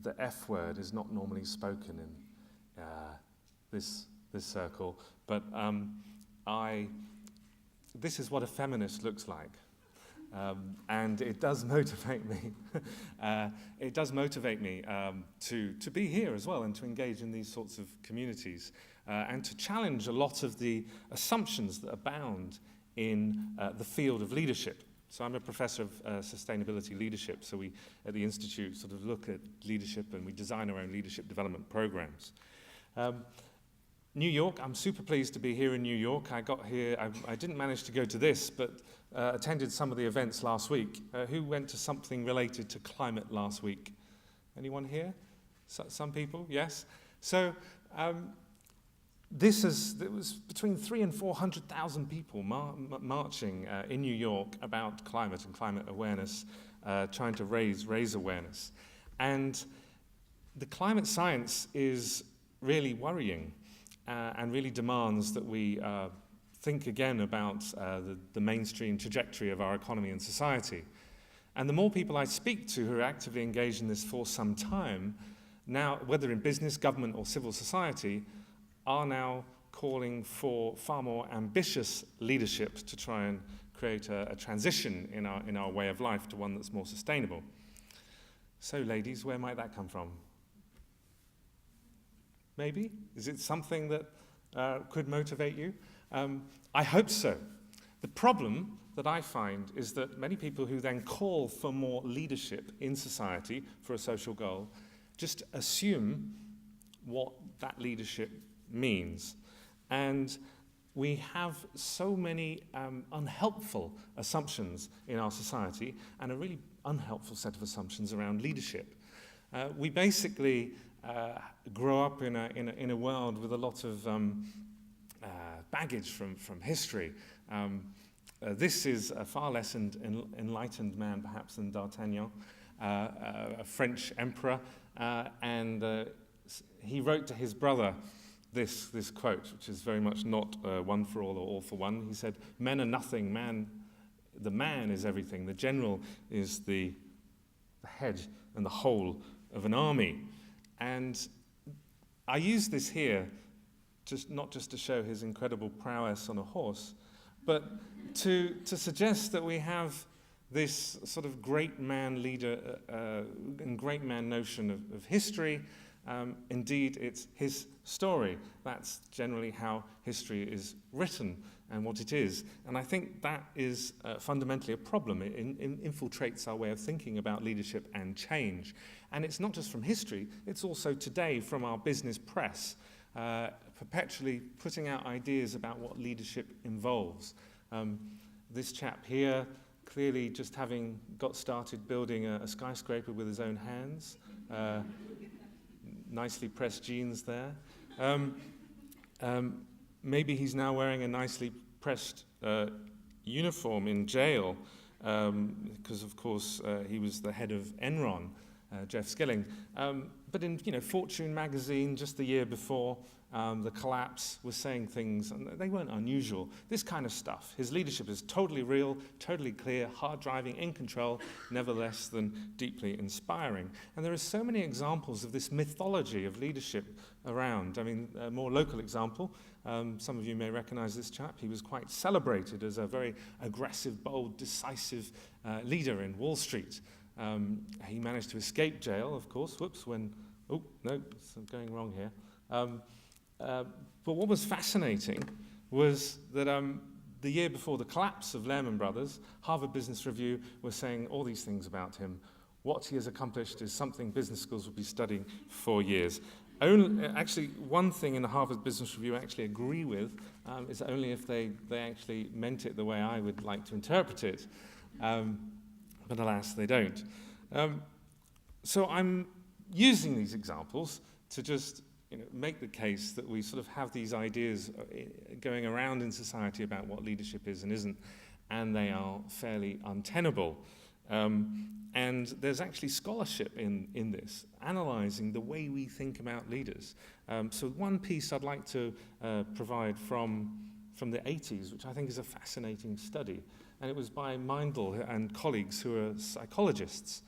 the F word is not normally spoken in this circle, but this is what a feminist looks like. And it does motivate me. It does motivate me to be here as well and to engage in these sorts of communities and to challenge a lot of the assumptions that abound in the field of leadership. So I'm a professor of sustainability leadership, so we at the Institute sort of look at leadership and we design our own leadership development programs. New York, I'm super pleased to be here in New York. I got here, I didn't manage to go to this, but attended some of the events last week. Who went to something related to climate last week? Anyone here? Some people, yes? So it was between 300,000 and 400,000 people marching in New York about climate and climate awareness, trying to raise awareness. And the climate science is really worrying and really demands that we think again about the mainstream trajectory of our economy and society. And the more people I speak to who are actively engaged in this for some time, now, whether in business, government, or civil society, are now calling for far more ambitious leadership to try and create a transition in our way of life to one that's more sustainable. So, ladies, where might that come from? Maybe? Is it something that could motivate you? I hope so. The problem that I find is that many people who then call for more leadership in society for a social goal just assume what that leadership means. And we have so many unhelpful assumptions in our society and a really unhelpful set of assumptions around leadership. We basically grow up in a world with a lot of baggage from history. This is a far less enlightened man, perhaps, than D'Artagnan, a French emperor, and he wrote to his brother this quote, which is very much not one for all or all for one. He said, "Men are nothing. The man is everything. The general is the head and the whole of an army." And I use this here not just to show his incredible prowess on a horse, but to suggest that we have this sort of great man leader and great man notion of history. Indeed, it's his story. That's generally how history is written and what it is. And I think that is fundamentally a problem. It infiltrates our way of thinking about leadership and change. And it's not just from history, it's also today from our business press, perpetually putting out ideas about what leadership involves. This chap here, clearly just having got started building a skyscraper with his own hands, nicely pressed jeans there. Maybe he's now wearing a nicely pressed uniform in jail, because of course he was the head of Enron, Jeff Skilling. But in Fortune magazine just the year before the collapse was saying things, and they weren't unusual. This kind of stuff. His leadership is totally real, totally clear, hard-driving, in control, never less than deeply inspiring. And there are so many examples of this mythology of leadership around. I mean, a more local example, some of you may recognize this chap. He was quite celebrated as a very aggressive, bold, decisive leader in Wall Street. He managed to escape jail, of course, oh, no, I'm going wrong here. But what was fascinating was that the year before the collapse of Lehman Brothers, Harvard Business Review was saying all these things about him. What he has accomplished is something business schools will be studying for years. Actually, one thing in the Harvard Business Review I actually agree with is only if they actually meant it the way I would like to interpret it. But alas, they don't. So I'm using these examples to just make the case that we sort of have these ideas going around in society about what leadership is and isn't, and they are fairly untenable. And there's actually scholarship in this, analyzing the way we think about leaders. So one piece I'd like to provide from the 80s, which I think is a fascinating study, and it was by Meindl and colleagues who are psychologists.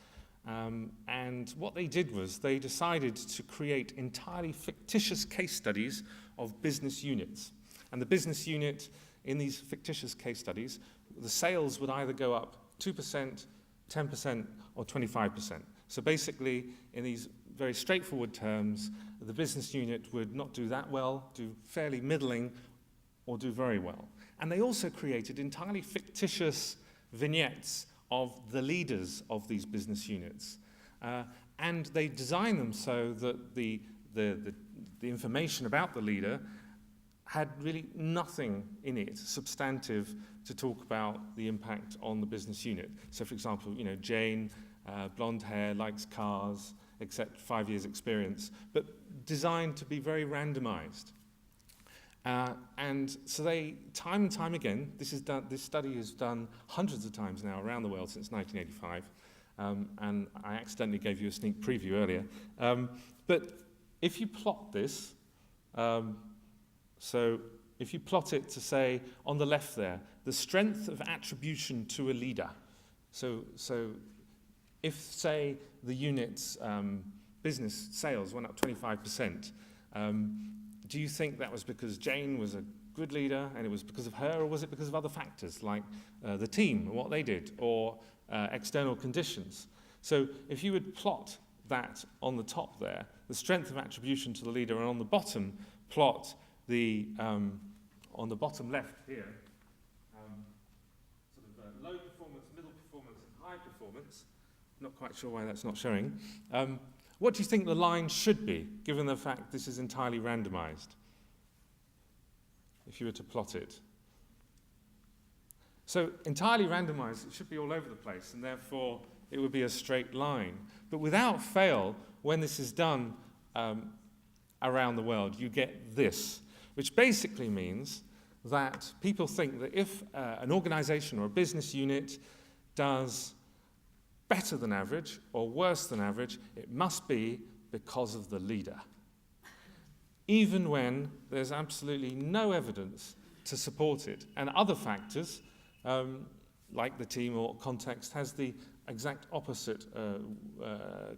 And what they did was they decided to create entirely fictitious case studies of business units. And the business unit in these fictitious case studies, the sales would either go up 2%, 10%, or 25%. So basically, in these very straightforward terms, the business unit would not do that well, do fairly middling, or do very well. And they also created entirely fictitious vignettes of the leaders of these business units. And they designed them so that the information about the leader had really nothing in it substantive to talk about the impact on the business unit. So for example, Jane, blonde hair, likes cars, except 5 years experience, but designed to be very randomized. And so they, time and time again, this study is done hundreds of times now around the world since 1985, and I accidentally gave you a sneak preview earlier. But if you plot this, so if you plot it to say, on the left there, the strength of attribution to a leader. So if, say, the unit's business sales went up 25%, do you think that was because Jane was a good leader and it was because of her, or was it because of other factors like the team and what they did, or external conditions? So if you would plot that on the top there, the strength of attribution to the leader, and on the bottom, plot the, on the bottom left here, sort of low performance, middle performance, and high performance. Not quite sure why that's not showing. What do you think the line should be, given the fact this is entirely randomized, if you were to plot it? So entirely randomized, it should be all over the place, and therefore it would be a straight line. But without fail, when this is done around the world, you get this, which basically means that people think that if an organization or a business unit does better than average or worse than average, it must be because of the leader, even when there's absolutely no evidence to support it. And other factors, like the team or context, has the exact opposite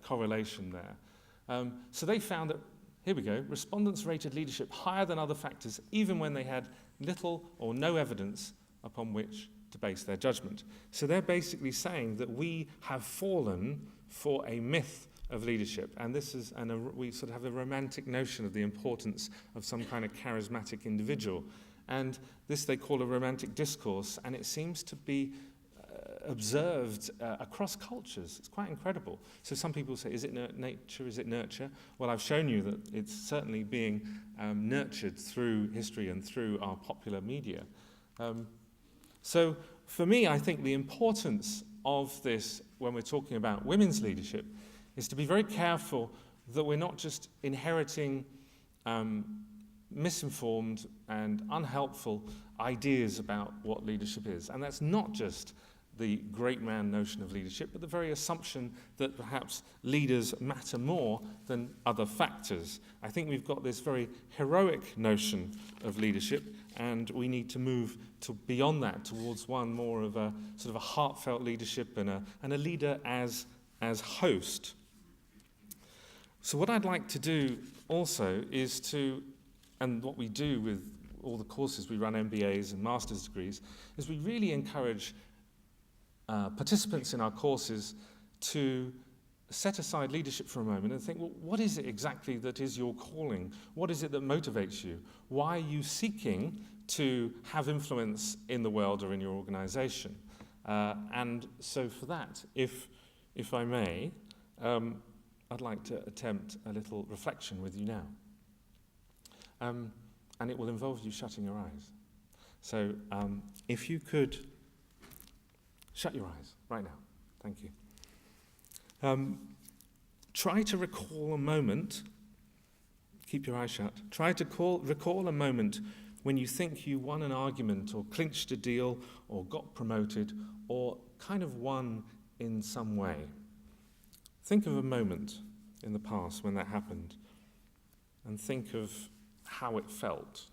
correlation there. So they found that, here we go, respondents rated leadership higher than other factors, even when they had little or no evidence upon which to base their judgment. So they're basically saying that we have fallen for a myth of leadership, and this is, we sort of have a romantic notion of the importance of some kind of charismatic individual, and this they call a romantic discourse, and it seems to be observed across cultures. It's quite incredible. So some people say, is it nature, is it nurture? Well, I've shown you that it's certainly being nurtured through history and through our popular media. So for me, I think the importance of this when we're talking about women's leadership is to be very careful that we're not just inheriting misinformed and unhelpful ideas about what leadership is. And that's not just the great man notion of leadership, but the very assumption that perhaps leaders matter more than other factors. I think we've got this very heroic notion of leadership, and we need to move to beyond that towards one more of a sort of a heartfelt leadership and a leader as host. So what I'd like to do also is to, and what we do with all the courses we run, MBAs and master's degrees, is we really encourage participants in our courses to set aside leadership for a moment and think, well, what is it exactly that is your calling? What is it that motivates you? Why are you seeking to have influence in the world or in your organization? And so for that, if I may, I'd like to attempt a little reflection with you now. And it will involve you shutting your eyes. So if you could shut your eyes right now. Thank you. Try to recall a moment. Keep your eyes shut. Try to recall a moment when you think you won an argument or clinched a deal or got promoted or kind of won in some way. Think of a moment in the past when that happened and think of how it felt.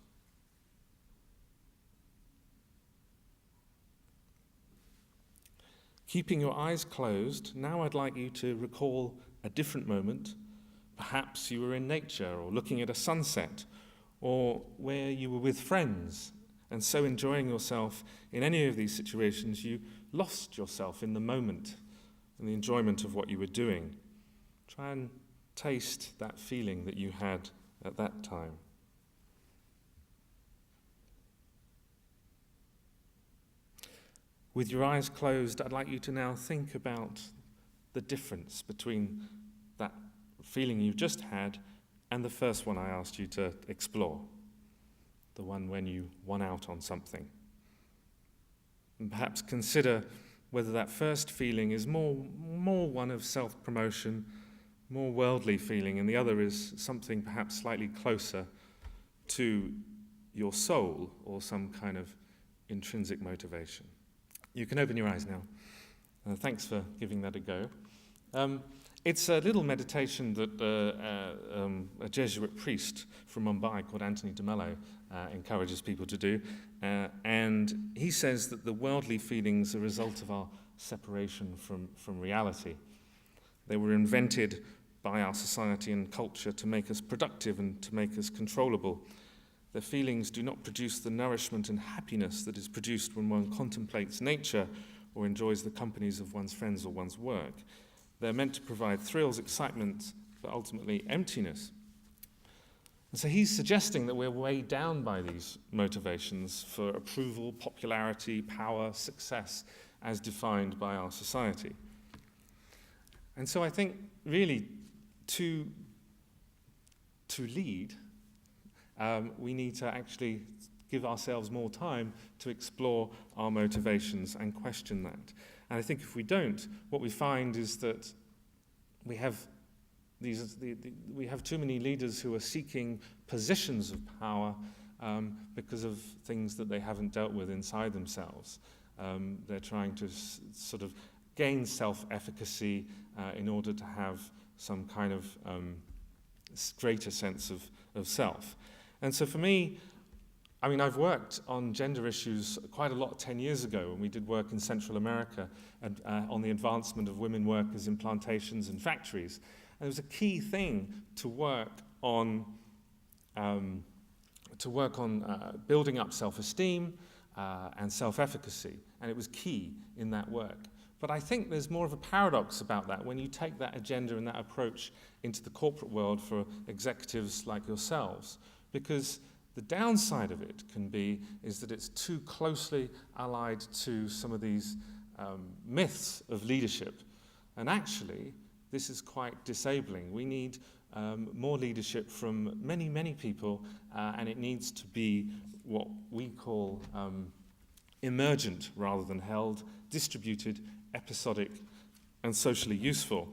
Keeping your eyes closed, now I'd like you to recall a different moment. Perhaps you were in nature or looking at a sunset, or where you were with friends, and so enjoying yourself in any of these situations, you lost yourself in the moment and the enjoyment of what you were doing. Try and taste that feeling that you had at that time. With your eyes closed, I'd like you to now think about the difference between that feeling you've just had and the first one I asked you to explore, the one when you won out on something. And perhaps consider whether that first feeling is more one of self-promotion, more worldly feeling, and the other is something perhaps slightly closer to your soul or some kind of intrinsic motivation. You can open your eyes now. Thanks for giving that a go. It's a little meditation that a Jesuit priest from Mumbai called Anthony de Mello encourages people to do. And he says that the worldly feelings are a result of our separation from reality. They were invented by our society and culture to make us productive and to make us controllable. Their feelings do not produce the nourishment and happiness that is produced when one contemplates nature or enjoys the companies of one's friends or one's work. They're meant to provide thrills, excitement, but ultimately emptiness. And so he's suggesting that we're weighed down by these motivations for approval, popularity, power, success, as defined by our society. And so I think really to lead, we need to actually give ourselves more time to explore our motivations and question that. And I think if we don't, what we find is that we have too many leaders who are seeking positions of power because of things that they haven't dealt with inside themselves. They're trying to sort of gain self-efficacy in order to have some kind of greater sense of self. And so for me, I mean, I've worked on gender issues quite a lot 10 years ago when we did work in Central America on the advancement of women workers in plantations and factories. And it was a key thing to work on building up self-esteem and self-efficacy, and it was key in that work. But I think there's more of a paradox about that when you take that agenda and that approach into the corporate world for executives like yourselves, because the downside of it is that it's too closely allied to some of these myths of leadership. And actually, this is quite disabling. We need more leadership from many, many people, and it needs to be what we call emergent rather than held, distributed, episodic, and socially useful.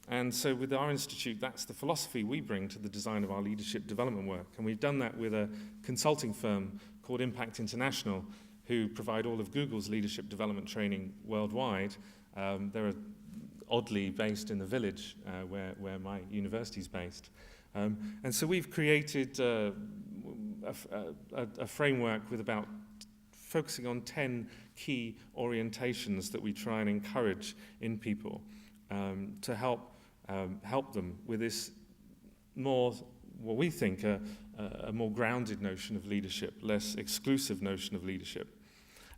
And so with our institute, that's the philosophy we bring to the design of our leadership development work. And we've done that with a consulting firm called Impact International, who provide all of Google's leadership development training worldwide. They're oddly based in the village where my university's based. And so we've created a framework with about focusing on 10 key orientations that we try and encourage in people to help them with this more, what we think, a more grounded notion of leadership, less exclusive notion of leadership.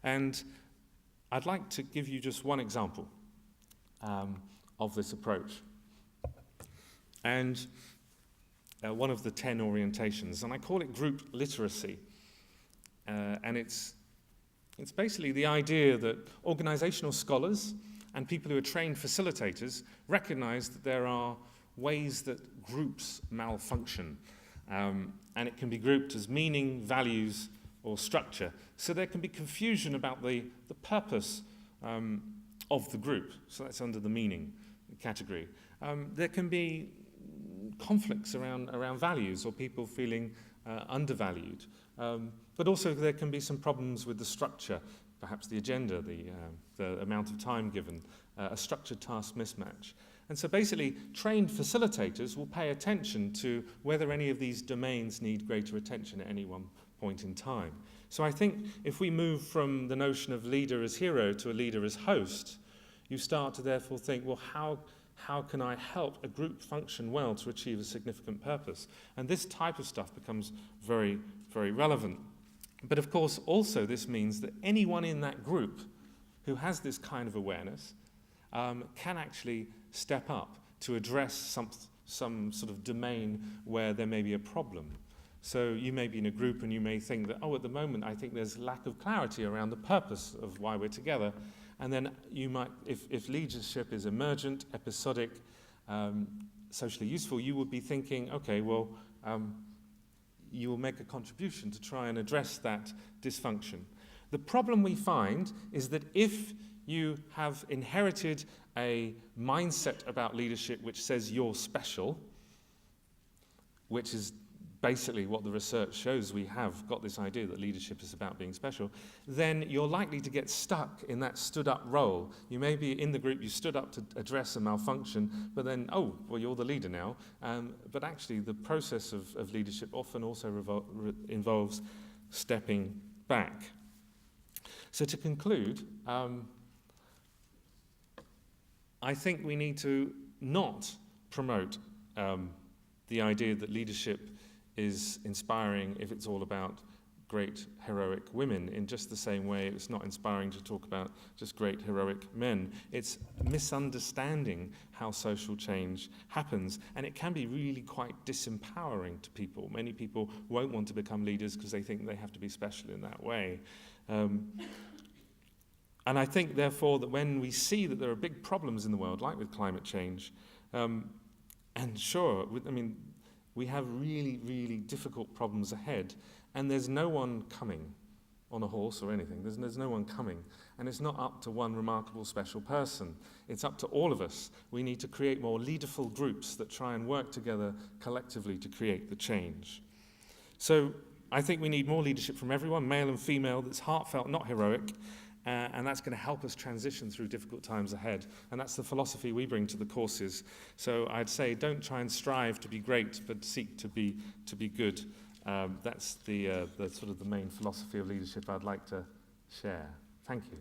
And I'd like to give you just one example of this approach. And one of the 10 orientations, and I call it group literacy. And it's basically the idea that organizational scholars and people who are trained facilitators recognize that there are ways that groups malfunction. And it can be grouped as meaning, values, or structure. So there can be confusion about the purpose of the group. So that's under the meaning category. There can be conflicts around values or people feeling undervalued. But also there can be some problems with the structure, perhaps the agenda, the amount of time given, a structured task mismatch. And so basically, trained facilitators will pay attention to whether any of these domains need greater attention at any one point in time. So I think if we move from the notion of leader as hero to a leader as host, you start to therefore think, well, how can I help a group function well to achieve a significant purpose? And this type of stuff becomes very, very relevant. But of course, also this means that anyone in that group who has this kind of awareness can actually step up to address some sort of domain where there may be a problem. So you may be in a group and you may think that, oh, at the moment I think there's lack of clarity around the purpose of why we're together. And then you might, if leadership is emergent, episodic, socially useful, you would be thinking, okay, well, you will make a contribution to try and address that dysfunction. The problem we find is that if you have inherited a mindset about leadership which says you're special, which is basically what the research shows, we have got this idea that leadership is about being special, then you're likely to get stuck in that stood-up role. You may be in the group, you stood up to address a malfunction, but then, oh, well, you're the leader now. But actually, the process of leadership often also involves stepping back. So to conclude, I think we need to not promote the idea that leadership is inspiring if it's all about great heroic women, in just the same way it's not inspiring to talk about just great heroic men. It's misunderstanding how social change happens, and it can be really quite disempowering to people. Many people won't want to become leaders because they think they have to be special in that way. And I think, therefore, that when we see that there are big problems in the world, like with climate change, and sure, we have really, really difficult problems ahead, and there's no one coming on a horse or anything. There's no one coming. And it's not up to one remarkable special person. It's up to all of us. We need to create more leaderful groups that try and work together collectively to create the change. So I think we need more leadership from everyone, male and female, that's heartfelt, not heroic, and that's going to help us transition through difficult times ahead. And that's the philosophy we bring to the courses. So I'd say don't try and strive to be great, but seek to be good. That's the sort of the main philosophy of leadership I'd like to share. Thank you.